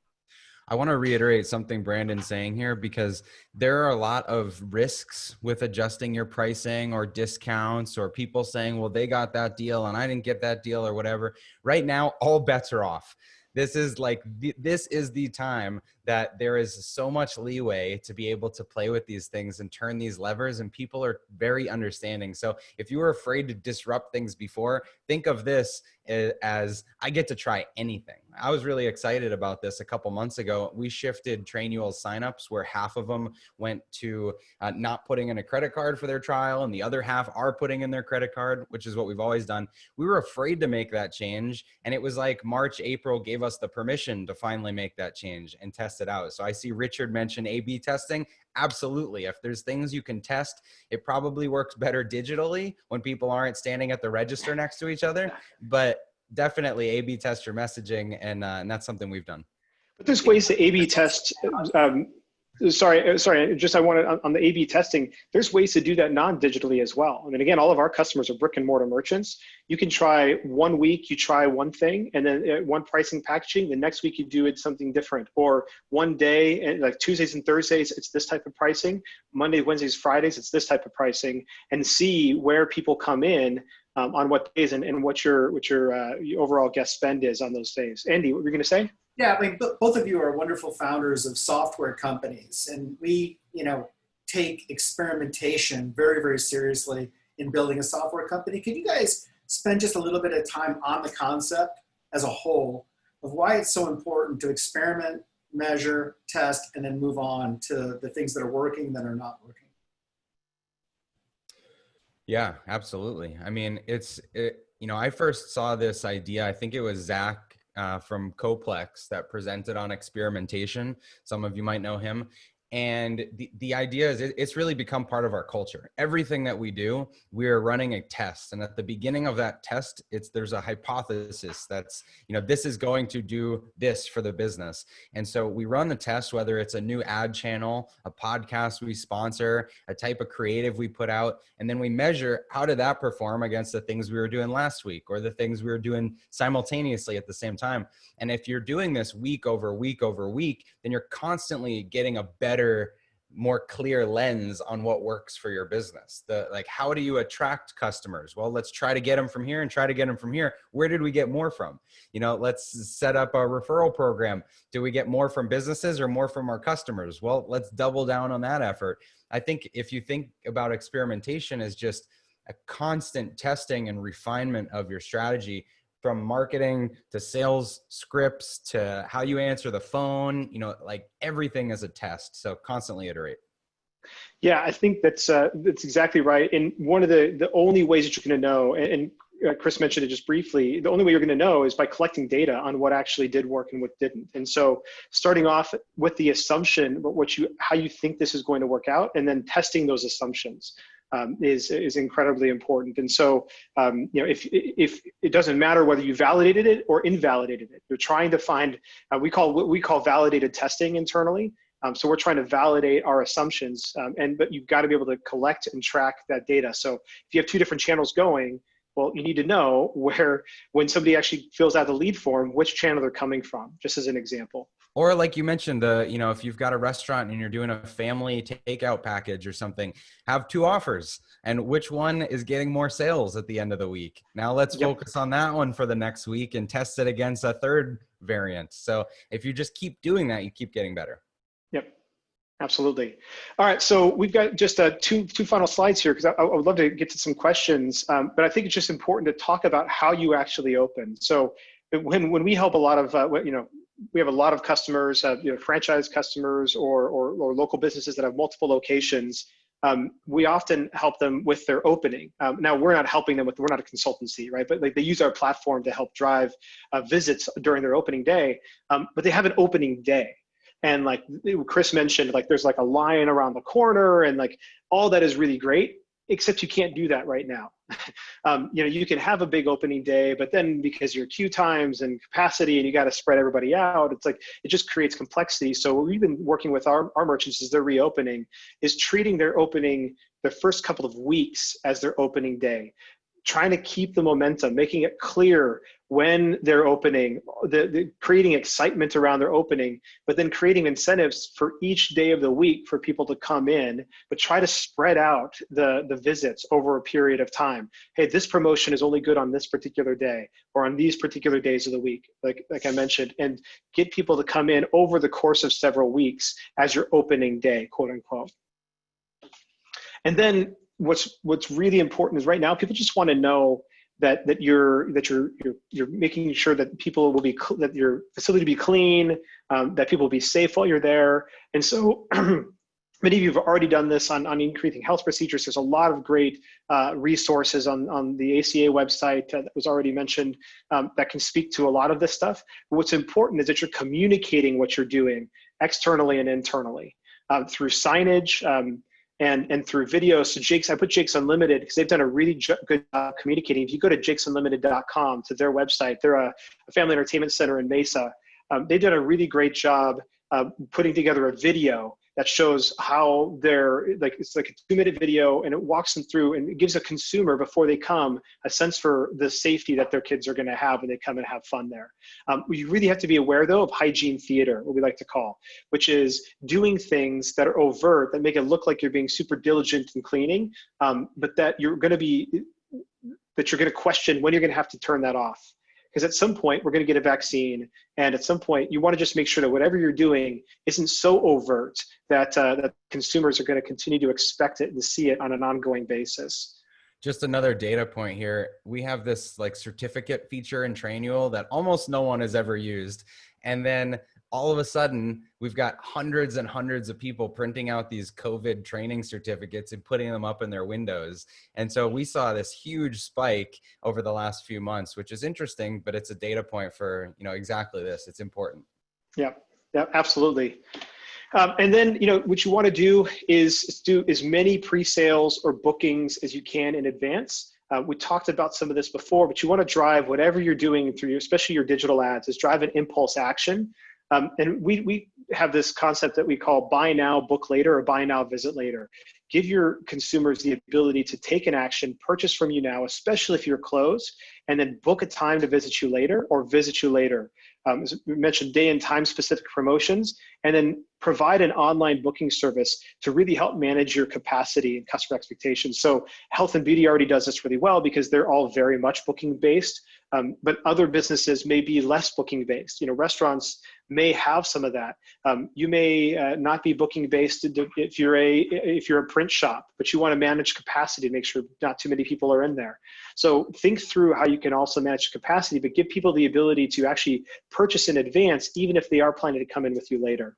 I want to reiterate something Brandon's saying here, because there are a lot of risks with adjusting your pricing or discounts, or people saying, well, they got that deal and I didn't get that deal or whatever. Right now, all bets are off. This is the time that there is so much leeway to be able to play with these things and turn these levers, and people are very understanding. So if you were afraid to disrupt things before, think of this as I get to try anything. I was really excited about this a couple months ago. We shifted Trainual signups where half of them went to not putting in a credit card for their trial, and the other half are putting in their credit card, which is what we've always done. We were afraid to make that change, and it was like March, April gave us the permission to finally make that change and test it out. So I see Richard mention A/B testing. Absolutely. If there's things you can test, it probably works better digitally when people aren't standing at the register next to each other, but definitely A/B test your messaging, and that's something we've done. But there's ways to A/B test. Sorry. Just I wanted on the A/B testing. There's ways to do that non-digitally as well. I mean, again, all of our customers are brick and mortar merchants. You can try 1 week, you try one thing, and then one pricing packaging. The next week you do it something different. Or one day, and like Tuesdays and Thursdays, it's this type of pricing. Monday, Wednesdays, Fridays, it's this type of pricing, and see where people come in on what days and what your overall guest spend is on those days. Andy, what were you going to say? Yeah, I mean, both of you are wonderful founders of software companies, and we, take experimentation very, very seriously in building a software company. Could you guys spend just a little bit of time on the concept as a whole of why it's so important to experiment, measure, test, and then move on to the things that are working that are not working? Yeah, absolutely. I mean, I first saw this idea, I think it was Zach from Coplex that presented on experimentation. Some of you might know him. And the idea is it's really become part of our culture. Everything that we do, we are running a test. And at the beginning of that test, there's a hypothesis that's, this is going to do this for the business. And so we run the test, whether it's a new ad channel, a podcast we sponsor, a type of creative we put out, and then we measure how did that perform against the things we were doing last week or the things we were doing simultaneously at the same time. And if you're doing this week over week over week, then you're constantly getting a better, more clear lens on what works for your business. How do you attract customers? Well, let's try to get them from here and try to get them from here. Where did we get more from? Let's set up a referral program. Do we get more from businesses or more from our customers? Well, let's double down on that effort. I think if you think about experimentation as just a constant testing and refinement of your strategy, from marketing to sales scripts to how you answer the phone, everything is a test. So constantly iterate. Yeah, I think that's exactly right. And one of the only ways that you're going to know, and Chris mentioned it just briefly, the only way you're going to know is by collecting data on what actually did work and what didn't. And so starting off with the assumption, how you think this is going to work out, and then testing those assumptions. is incredibly important. And so, if it doesn't matter whether you validated it or invalidated it, you're trying to find what we call validated testing internally. So we're trying to validate our assumptions, but you've got to be able to collect and track that data. So if you have two different channels going, well, you need to know when somebody actually fills out the lead form, which channel they're coming from, just as an example. Or like you mentioned, if you've got a restaurant and you're doing a family takeout package or something, have two offers and which one is getting more sales at the end of the week. Now let's focus on that one for the next week and test it against a third variant. So if you just keep doing that, you keep getting better. Yep, absolutely. All right, so we've got just two final slides here because I would love to get to some questions, but I think it's just important to talk about how you actually open. So when we help a lot of, we have a lot of customers, franchise customers or local businesses that have multiple locations. We often help them with their opening. Now we're not helping them we're not a consultancy, right? But they use our platform to help drive visits during their opening day, but they have an opening day. And like Chris mentioned, like there's like a line around the corner and like all that is really great, except you can't do that right now. You can have a big opening day, but then because your queue times and capacity and you got to spread everybody out, it's like, it just creates complexity. So what we've been working with our merchants as they're reopening is treating their opening, the first couple of weeks as their opening day, trying to keep the momentum, making it clear when they're opening, creating excitement around their opening, but then creating incentives for each day of the week for people to come in, but try to spread out the visits over a period of time. Hey, this promotion is only good on this particular day or on these particular days of the week, like I mentioned, and get people to come in over the course of several weeks as your opening day, quote unquote. And then what's really important is right now people just want to know that you're making sure that people will be that your facility will be clean, that people will be safe while you're there. And so many of you have already done this on increasing health procedures. There's a lot of great resources on the ACA website that was already mentioned that can speak to a lot of this stuff. But what's important is that you're communicating what you're doing externally and internally through signage, and through videos. So I put Jake's Unlimited because they've done a really good job communicating. If you go to jakesunlimited.com to their website, they're a family entertainment center in Mesa. They've done a really great job putting together a video that shows how it's like a 2-minute video and it walks them through and it gives a consumer before they come a sense for the safety that their kids are going to have when they come and have fun there. You really have to be aware though of hygiene theater, what we like to call, which is doing things that are overt that make it look like you're being super diligent in cleaning, but that you're going to question when you're going to have to turn that off. Because at some point we're going to get a vaccine, and at some point you want to just make sure that whatever you're doing isn't so overt that consumers are going to continue to expect it and see it on an ongoing basis. Just another data point here. We have this like certificate feature in Trainual that almost no one has ever used. And then all of a sudden we've got hundreds and hundreds of people printing out these COVID training certificates and putting them up in their windows. And so we saw this huge spike over the last few months, which is interesting, but it's a data point for, exactly this. It's important. Yeah, absolutely. And then, what you want to do is do as many pre-sales or bookings as you can in advance. We talked about some of this before, but you want to drive whatever you're doing through, especially your digital ads, is drive an impulse action. And we have this concept that we call buy now, book later, or buy now, visit later. Give your consumers the ability to take an action, purchase from you now, especially if you're closed, and then book a time to visit you later or visit you later. As we mentioned, day and time specific promotions, and then provide an online booking service to really help manage your capacity and customer expectations. So health and beauty already does this really well because they're all very much booking based, but other businesses may be less booking based. Restaurants may have some of that. You may not be booking based if you're a print shop, but you want to manage capacity to make sure not too many people are in there. So think through how you can also manage capacity, but give people the ability to actually purchase in advance, even if they are planning to come in with you later.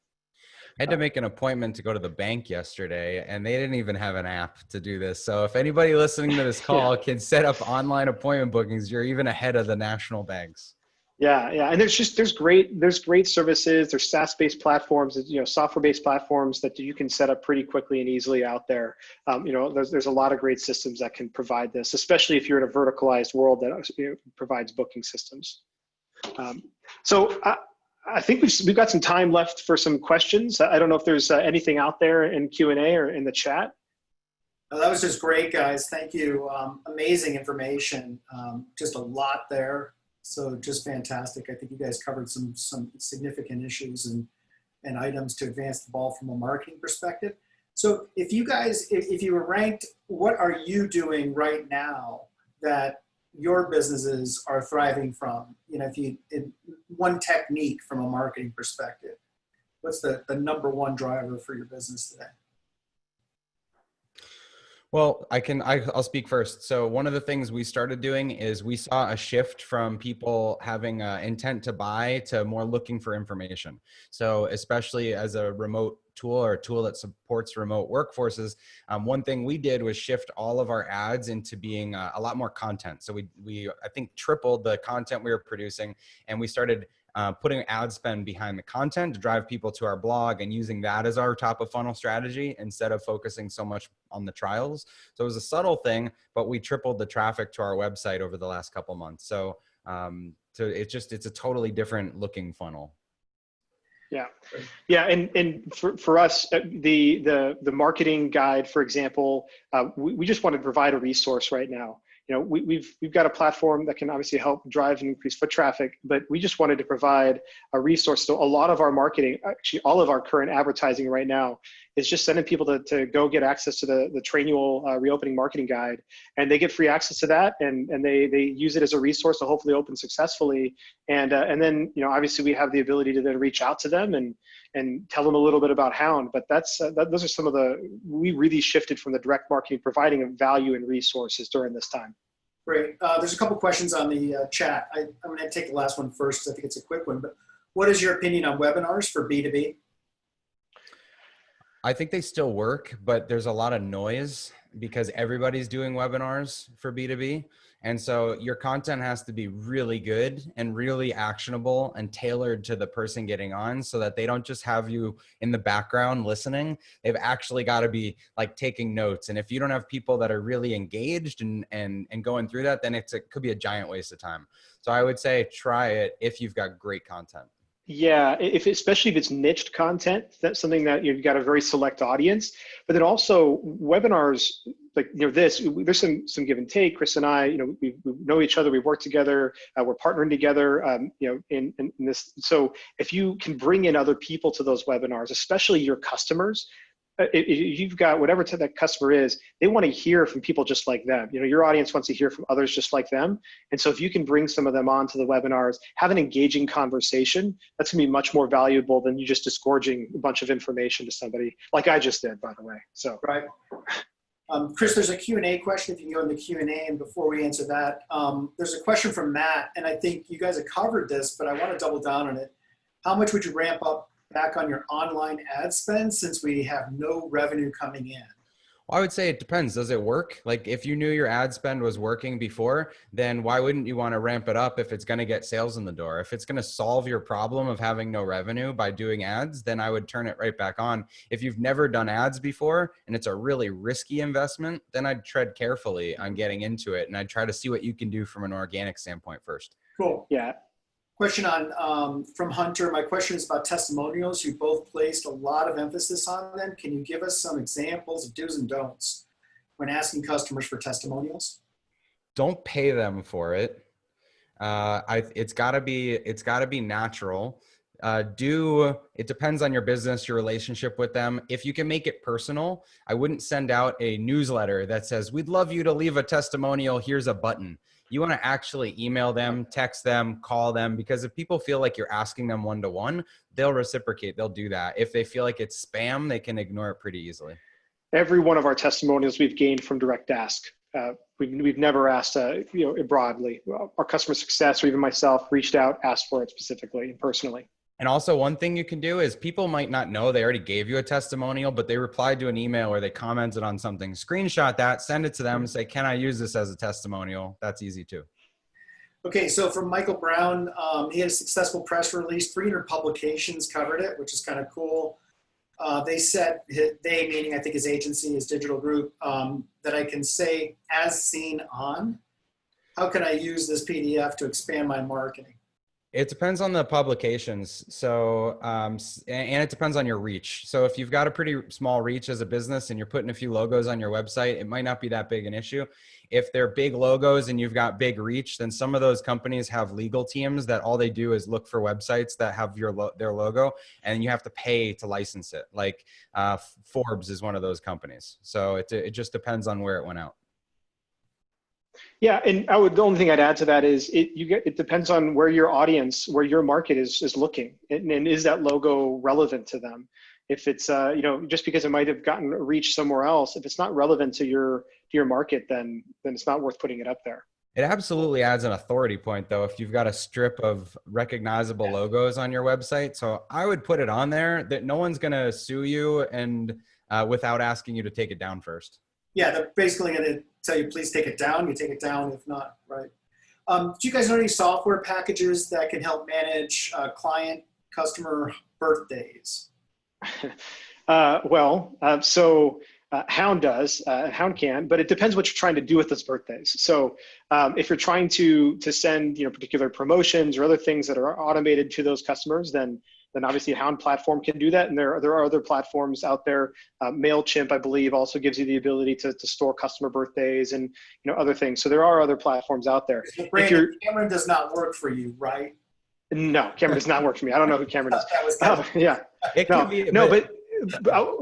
I had to make an appointment to go to the bank yesterday, and they didn't even have an app to do this. So if anybody listening to this call can set up online appointment bookings, you're even ahead of the national banks. Yeah, and there's great services. There's SaaS-based platforms, software-based platforms that you can set up pretty quickly and easily out there. There's a lot of great systems that can provide this, especially if you're in a verticalized world that provides booking systems. So I think we've got some time left for some questions. I don't know if there's anything out there in Q&A or in the chat. That was just great, guys. Thank you. Amazing information. Just a lot there. So just fantastic. I think you guys covered some significant issues and items to advance the ball from a marketing perspective. So if you guys, if you were ranked, what are you doing right now that your businesses are thriving from? One technique from a marketing perspective, what's the number one driver for your business today? Well, I'll speak first. So one of the things we started doing is we saw a shift from people having intent to buy to more looking for information. So especially as a remote tool or a tool that supports remote workforces, one thing we did was shift all of our ads into being a lot more content. So we I think tripled the content we were producing, and we started putting ad spend behind the content to drive people to our blog and using that as our top of funnel strategy instead of focusing so much on the trials. So it was a subtle thing, but we tripled the traffic to our website over the last couple months. So it's a totally different looking funnel. Yeah, and for us, the marketing guide, for example, we just want to provide a resource right now. We've got a platform that can obviously help drive and increase foot traffic, but we just wanted to provide a resource. So a lot of our marketing, actually all of our current advertising right now, is just sending people to go get access to the Trainual reopening marketing guide, and they get free access to that, and they use it as a resource to hopefully open successfully. And then obviously we have the ability to then reach out to them and tell them a little bit about Hound. But those are some of we really shifted from the direct marketing, providing a value and resources during this time. Great. There's a couple questions on the chat. I'm going to take the last one first because I think it's a quick one. But what is your opinion on webinars for B2B? I think they still work, but there's a lot of noise because everybody's doing webinars for B2B. And so your content has to be really good and really actionable and tailored to the person getting on so that they don't just have you in the background listening. They've actually got to be like taking notes. And if you don't have people that are really engaged and going through that, then it could be a giant waste of time. So I would say try it if you've got great content. Yeah, especially if it's niched content, that's something that you've got a very select audience. But then also webinars like there's some give and take. Chris and I, we know each other, we work together, we're partnering together, in this. So if you can bring in other people to those webinars, especially your customers, if you've got whatever type that customer is, they want to hear from people just like them. Your audience wants to hear from others just like them. And so if you can bring some of them onto the webinars, have an engaging conversation, that's going to be much more valuable than you just disgorging a bunch of information to somebody like I just did, by the way. So right. Chris, there's a Q&A question. If you can go in the Q&A, and before we answer that, there's a question from Matt, and I think you guys have covered this, but I want to double down on it. How much would you ramp up back on your online ad spend since we have no revenue coming in? Well, I would say it depends. Does it work? Like if you knew your ad spend was working before, then why wouldn't you want to ramp it up if it's going to get sales in the door? If it's going to solve your problem of having no revenue by doing ads, then I would turn it right back on. If you've never done ads before and it's a really risky investment, then I'd tread carefully on getting into it. And I'd try to see what you can do from an organic standpoint first. Cool. Yeah. Question from Hunter. My question is about testimonials. You both placed a lot of emphasis on them. Can you give us some examples of do's and don'ts when asking customers for testimonials? Don't pay them for it. It's gotta be natural. It depends on your business, your relationship with them. If you can make it personal, I wouldn't send out a newsletter that says, we'd love you to leave a testimonial. Here's a button. You want to actually email them, text them, call them, because if people feel like you're asking them one-to-one, they'll reciprocate. They'll do that. If they feel like it's spam, they can ignore it pretty easily. Every one of our testimonials we've gained from direct ask. We've never asked, broadly. Our customer success, or even myself, reached out, asked for it specifically and personally. And also one thing you can do is people might not know they already gave you a testimonial, but they replied to an email or they commented on something. Screenshot that, send it to them and say, can I use this as a testimonial? That's easy too. Okay, so from Michael Brown, he had a successful press release, 300 publications covered it, which is kind of cool. They said, they meaning I think his agency, his digital group, that I can say as seen on. How can I use this PDF to expand my marketing? It depends on the publications. So, and it depends on your reach. So if you've got a pretty small reach as a business and you're putting a few logos on your website, it might not be that big an issue. If they're big logos and you've got big reach, then some of those companies have legal teams that all they do is look for websites that have their logo, and you have to pay to license it. Like Forbes is one of those companies. So it just depends on where it went out. Yeah, and the only thing I'd add to that is it depends on where your audience, where your market is looking, and is that logo relevant to them? If it's just because it might have gotten a reach somewhere else, if it's not relevant to your market, then it's not worth putting it up there. It absolutely adds an authority point, though, if you've got a strip of recognizable logos on your website. So I would put it on there that no one's going to sue you and without asking you to take it down first. Yeah, they're basically going to tell you, please take it down. You take it down, if not, right? Do you guys know any software packages that can help manage customer birthdays? Hound does, Hound can, but it depends what you're trying to do with those birthdays. So if you're trying to send particular promotions or other things that are automated to those customers, then obviously a Hound platform can do that. And there are other platforms out there. MailChimp, I believe, also gives you the ability to store customer birthdays and other things. So there are other platforms out there. So Brandon, Cameron does not work for you, right? No, Cameron does not work for me. I don't know who Cameron is. That was kind of, Yeah. It could be,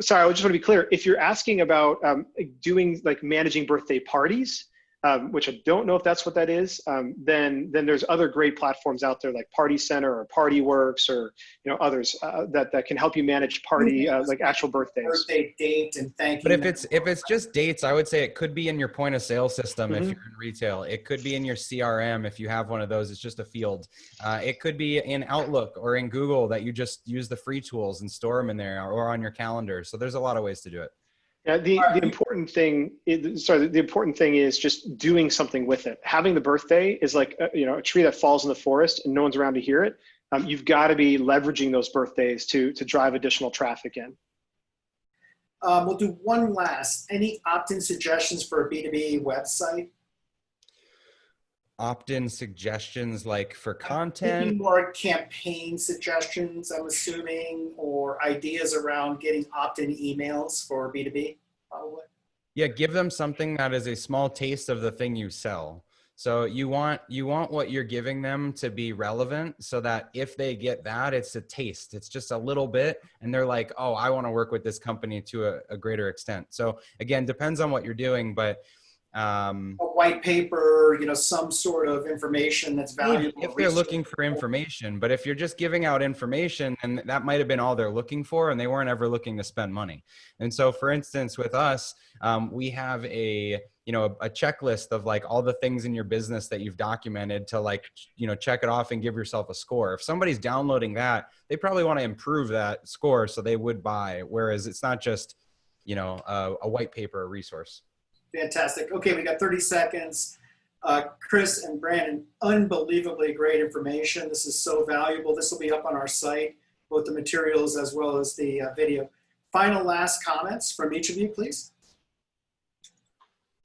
Sorry, I just want to be clear. If you're asking about doing like managing birthday parties, which I don't know if that's what that is, then there's other great platforms out there like Party Center or PartyWorks or others that can help you manage party like actual birthdays. Birthday date and thank you. But if it's just dates, I would say it could be in your point of sale system if you're in retail. It could be in your CRM if you have one of those. It's just a field. It could be in Outlook or in Google that you just use the free tools and store them in there or on your calendar. So there's a lot of ways to do it. Yeah, the important thing is just doing something with it. Having the birthday is like a tree that falls in the forest and no one's around to hear it. You've got to be leveraging those birthdays to drive additional traffic in. We'll do one last. Any opt-in suggestions for a B2B website? Opt-in suggestions like for Maybe content? more campaign suggestions, I'm assuming, or ideas around getting opt-in emails for B2B, probably. Yeah, give them something that is a small taste of the thing you sell. So you want what you're giving them to be relevant so that if they get that, it's a taste. It's just a little bit. And they're like, oh, I want to work with this company to a greater extent. So again, depends on what you're doing, but a white paper, some sort of information that's valuable. If they're looking for information, but if you're just giving out information, and that might have been all they're looking for, and they weren't ever looking to spend money. And so, for instance, with us, we have a checklist of like all the things in your business that you've documented to check it off and give yourself a score. If somebody's downloading that, they probably want to improve that score, so they would buy. Whereas it's not just a white paper resource. Fantastic. Okay, we got 30 seconds. Chris and Brandon, unbelievably great information. This is so valuable. This will be up on our site, both the materials as well as the video. Final last comments from each of you, please.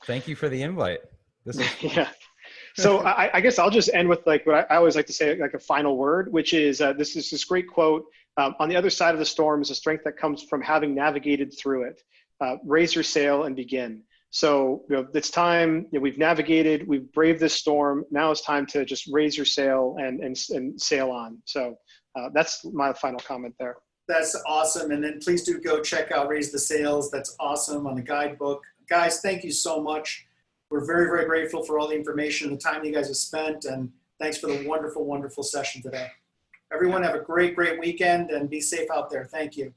Thank you for the invite. This is Yeah. So I guess I'll just end with like what I always like to say, like a final word, which is this is this great quote. On the other side of the storm is a strength that comes from having navigated through it. Raise your sail and begin. So it's time. We've navigated. We've braved this storm. Now it's time to just raise your sail and sail on. So that's my final comment there. That's awesome. And then please do go check out Raise the Sails. That's awesome on the guidebook. Guys, thank you so much. We're very, very grateful for all the information and the time you guys have spent. And thanks for the wonderful, wonderful session today. Everyone have a great, great weekend and be safe out there. Thank you.